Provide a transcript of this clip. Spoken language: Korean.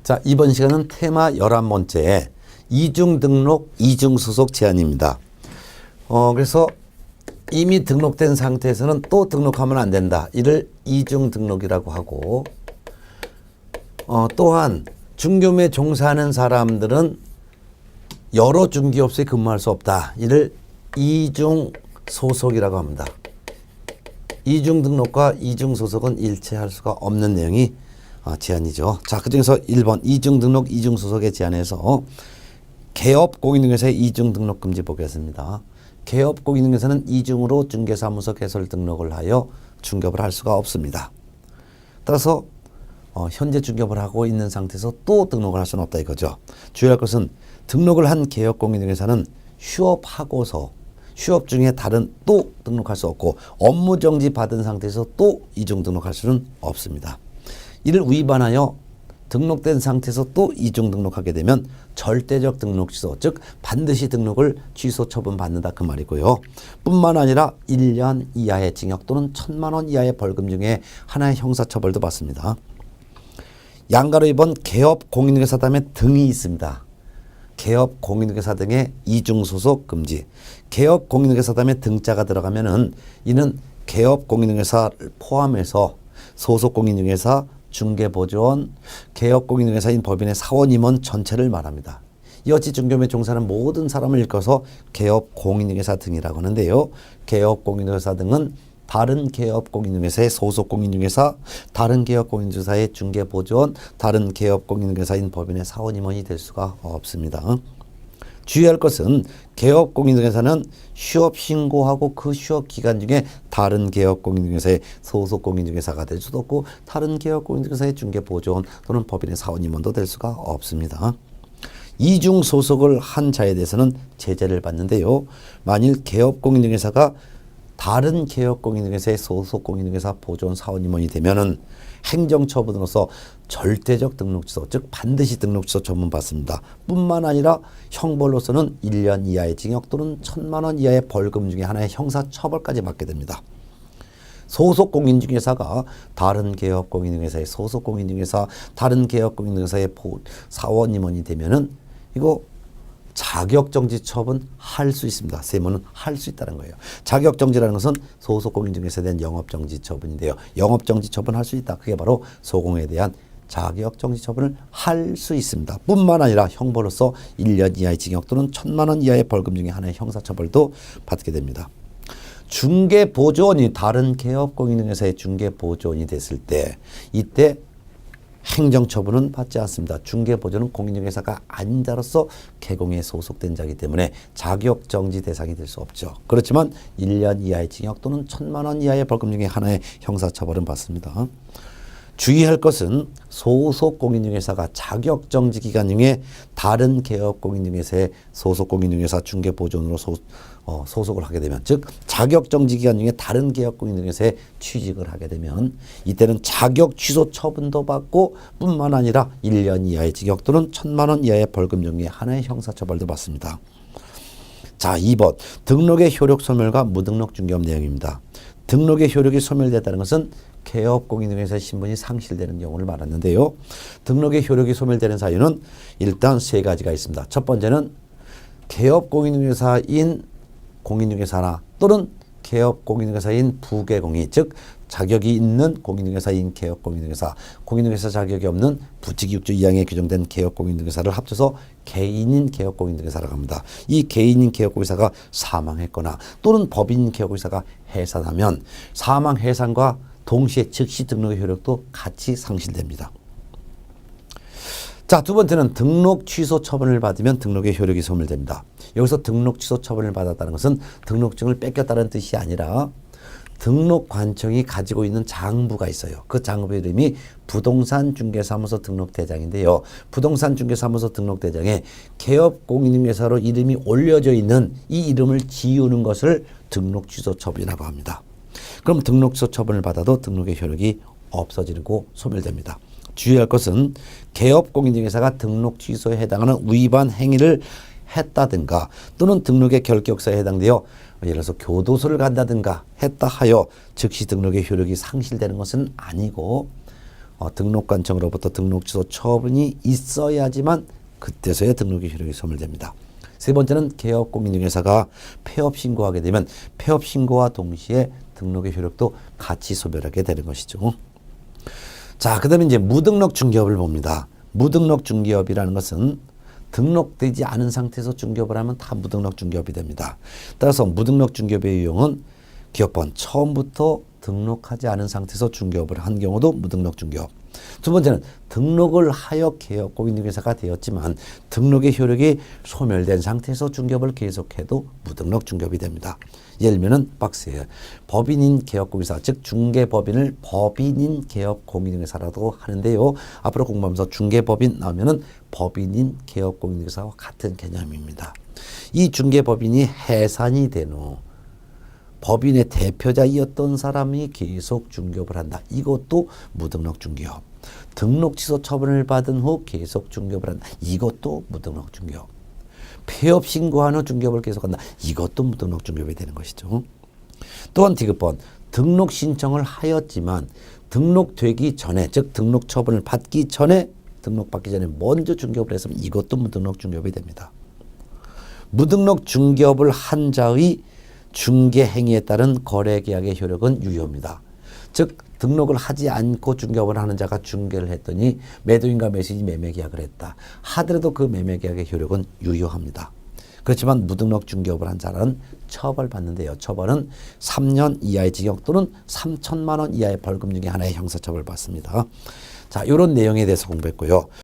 자, 이번 시간은 테마 11번째 이중 등록, 이중 소속 제한입니다. 그래서 이미 등록된 상태에서는 또 등록하면 안 된다. 이를 이중 등록이라고 하고, 또한 중개업에 종사하는 사람들은 여러 중개업소에 근무할 수 없다. 이를 이중 소속이라고 합니다. 이중 등록과 이중 소속은 일치할 수가 없는 내용이 제한이죠. 자, 그중에서 1번 이중 등록, 이중 소속의 제한에서 개업 공인중개사의 이중 등록 금지 보겠습니다. 개업 공인중개사는 이중으로 중개사무소 개설 등록을 하여 중개업을 할 수가 없습니다. 따라서 현재 중개업을 하고 있는 상태에서 또 등록을 할 수는 없다 이거죠. 주의할 것은 등록을 한 개업 공인중개사는 휴업하고서 휴업 중에 다른 또 등록할 수 없고 업무 정지 받은 상태에서 또 이중 등록할 수는 없습니다. 이를 위반하여 등록된 상태에서 또 이중 등록하게 되면 절대적 등록 취소, 즉 반드시 등록을 취소 처분받는다 그 말이고요. 뿐만 아니라 1년 이하의 징역 또는 1,000만 원 이하의 벌금 중에 하나의 형사처벌도 받습니다. 양가로 2번 개업 공인중개사 다음에 등이 있습니다. 개업 공인중개사 등의 이중 소속 금지. 개업 공인중개사 다음에 등자가 들어가면은 이는 개업 공인중개사를 포함해서 소속 공인중개사, 중개보조원, 개업 공인중개사인 법인의 사원 임원 전체를 말합니다. 여지 중개업에 종사하는 모든 사람을 일컬어서 개업 공인중개사 등이라고 하는데요. 개업 공인중개사 등은 다른 개업 공인중개사의 소속 공인중개사, 다른 개업 공인중개사의 중개보조원, 다른 개업 공인중개사인 법인의 사원 임원이 될 수가 없습니다. 주의할 것은 개업 공인중개사는 휴업 신고하고 그 휴업 기간 중에 다른 개업 공인중개사의 소속 공인중개사가 될 수도 없고 다른 개업 공인중개사의 중개보조원 또는 법인의 사원 임원도 될 수가 없습니다. 이중 소속을 한 자에 대해서는 제재를 받는데요. 만일 개업 공인중개사가 다른 개업 공인중개사의 소속 공인중개사 보조원 사원 임원이 되면은 행정처분으로서 절대적 등록 취소, 즉 반드시 등록 취소 처분 받습니다. 뿐만 아니라 형벌로서는 1년 이하의 징역 또는 1,000만 원 이하의 벌금 중에 하나의 형사처벌까지 받게 됩니다. 소속 공인중개사가 다른 개업 공인중개사의 소속 공인중개사, 다른 개업 공인중개사의 사원 임원이 되면은 이거 자격정지 처분 할 수 있습니다. 세무는 할 수 있다는 거예요. 자격정지라는 것은 소속 공인중개사에 대한 영업정지 처분인데요. 영업정지 처분할 수 있다. 그게 바로 소공에 대한 자격정지 처분을 할 수 있습니다. 뿐만 아니라 형벌로서 1년 이하의 징역 또는 1,000만 원 이하의 벌금 중에 하나의 형사처벌도 받게 됩니다. 중개보조원이 다른 개업 공인중개사의 중개보조원이 됐을 때 이때 행정처분은 받지 않습니다. 중개보조는 공인중개사가 아닌 자로서 개공에 소속된 자이기 때문에 자격정지 대상이 될 수 없죠. 그렇지만 1년 이하의 징역 또는 1,000만 원 이하의 벌금 중에 하나의 형사처벌은 받습니다. 주의할 것은 소속 공인중개사가 자격정지 기간 중에 다른 개업 공인중개사의 소속 공인중개사 중개보조원으로 소속을 하게 되면, 즉 자격정지 기간 중에 다른 개업 공인중개사에 취직을 하게 되면 이때는 자격 취소 처분도 받고 뿐만 아니라 1년 이하의 징역 또는 1,000만 원 이하의 벌금 중에 하나의 형사처벌도 받습니다. 자, 2번 등록의 효력 소멸과 무등록 중개업 내용입니다. 등록의 효력이 소멸됐다는 것은 개업 공인중개사의 신분이 상실되는 경우를 말하는데요. 등록의 효력이 소멸되는 사유는 일단 세 가지가 있습니다. 첫 번째는 개업 공인중개사인 공인중개사나 또는 개업 공인중개사인 부개공이, 즉 자격이 있는 공인중개사인 개업 공인중개사, 공인중개사 자격이 없는 부칙 6조 2항에 규정된 개업 공인중개사를 합쳐서 개인인 개업 공인중개사라고 합니다. 이 개인인 개업 공인중개사가 사망했거나 또는 법인인 개업 공인중개사가 해산하면 사망 해산과 동시에 즉시 등록의 효력도 같이 상실됩니다. 자, 두 번째는 등록 취소 처분을 받으면 등록의 효력이 소멸됩니다. 여기서 등록 취소 처분을 받았다는 것은 등록증을 뺏겼다는 뜻이 아니라 등록관청이 가지고 있는 장부가 있어요. 그 장부 이름이 부동산 중개사무소 등록대장인데요. 부동산 중개사무소 등록대장에 개업 공인중개사로 이름이 올려져 있는 이 이름을 지우는 것을 등록 취소 처분이라고 합니다. 그럼 등록 취소 처분을 받아도 등록의 효력이 없어지고 소멸됩니다. 주의할 것은 개업 공인중개사가 등록 취소에 해당하는 위반 행위를 했다든가 또는 등록의 결격사에 해당되어 예를 들어서 교도소를 간다든가 했다 하여 즉시 등록의 효력이 상실되는 것은 아니고 등록관청으로부터 등록 취소 처분이 있어야지만 그때서야 등록의 효력이 소멸됩니다. 세 번째는 개업공인중개사가 폐업 신고하게 되면 폐업 신고와 동시에 등록의 효력도 같이 소멸하게 되는 것이죠. 자, 그 다음에 이제 무등록 중개업을 봅니다. 무등록 중개업이라는 것은 등록되지 않은 상태에서 중개업을 하면 다 무등록 중개업이 됩니다. 따라서 무등록 중개업의 유형은 기업번 처음부터 등록하지 않은 상태에서 중개업을 한 경우도 무등록 중개업. 두 번째는 등록을 하여 개업공인중개사가 되었지만 등록의 효력이 소멸된 상태에서 중개업을 계속해도 무등록 중개업이 됩니다. 예를 들면 박스에 법인인 개업공인중개사, 즉 중개법인을 법인인 개업공인중개사라고 하는데요. 앞으로 공부하면서 중개법인 나오면은 법인인 개업공인중개사와 같은 개념입니다. 이 중개법인이 해산이 된 후 법인의 대표자이었던 사람이 계속 중개업을 한다. 이것도 무등록 중개업. 등록 취소 처분을 받은 후 계속 중개업을 한다. 이것도 무등록 중개업. 폐업 신고한 후 중개업을 계속한다. 이것도 무등록 중개업이 되는 것이죠. 또한 디귿번 등록 신청을 하였지만 등록되기 전에, 즉 등록 처분을 받기 전에, 등록받기 전에 먼저 중개업을 했으면 이것도 무등록 중개업이 됩니다. 무등록 중개업을 한 자의 중개 행위에 따른 거래 계약의 효력은 유효입니다. 즉 등록을 하지 않고 중개업을 하는 자가 중개를 했더니 매도인과 매수인이 매매 계약을 했다 하더라도 그 매매 계약의 효력은 유효합니다. 그렇지만 무등록 중개업을 한 자는 처벌받는데요. 처벌은 3년 이하의 징역 또는 3천만 원 이하의 벌금 중에 하나의 형사처벌을 받습니다. 자, 이런 내용에 대해서 공부했고요.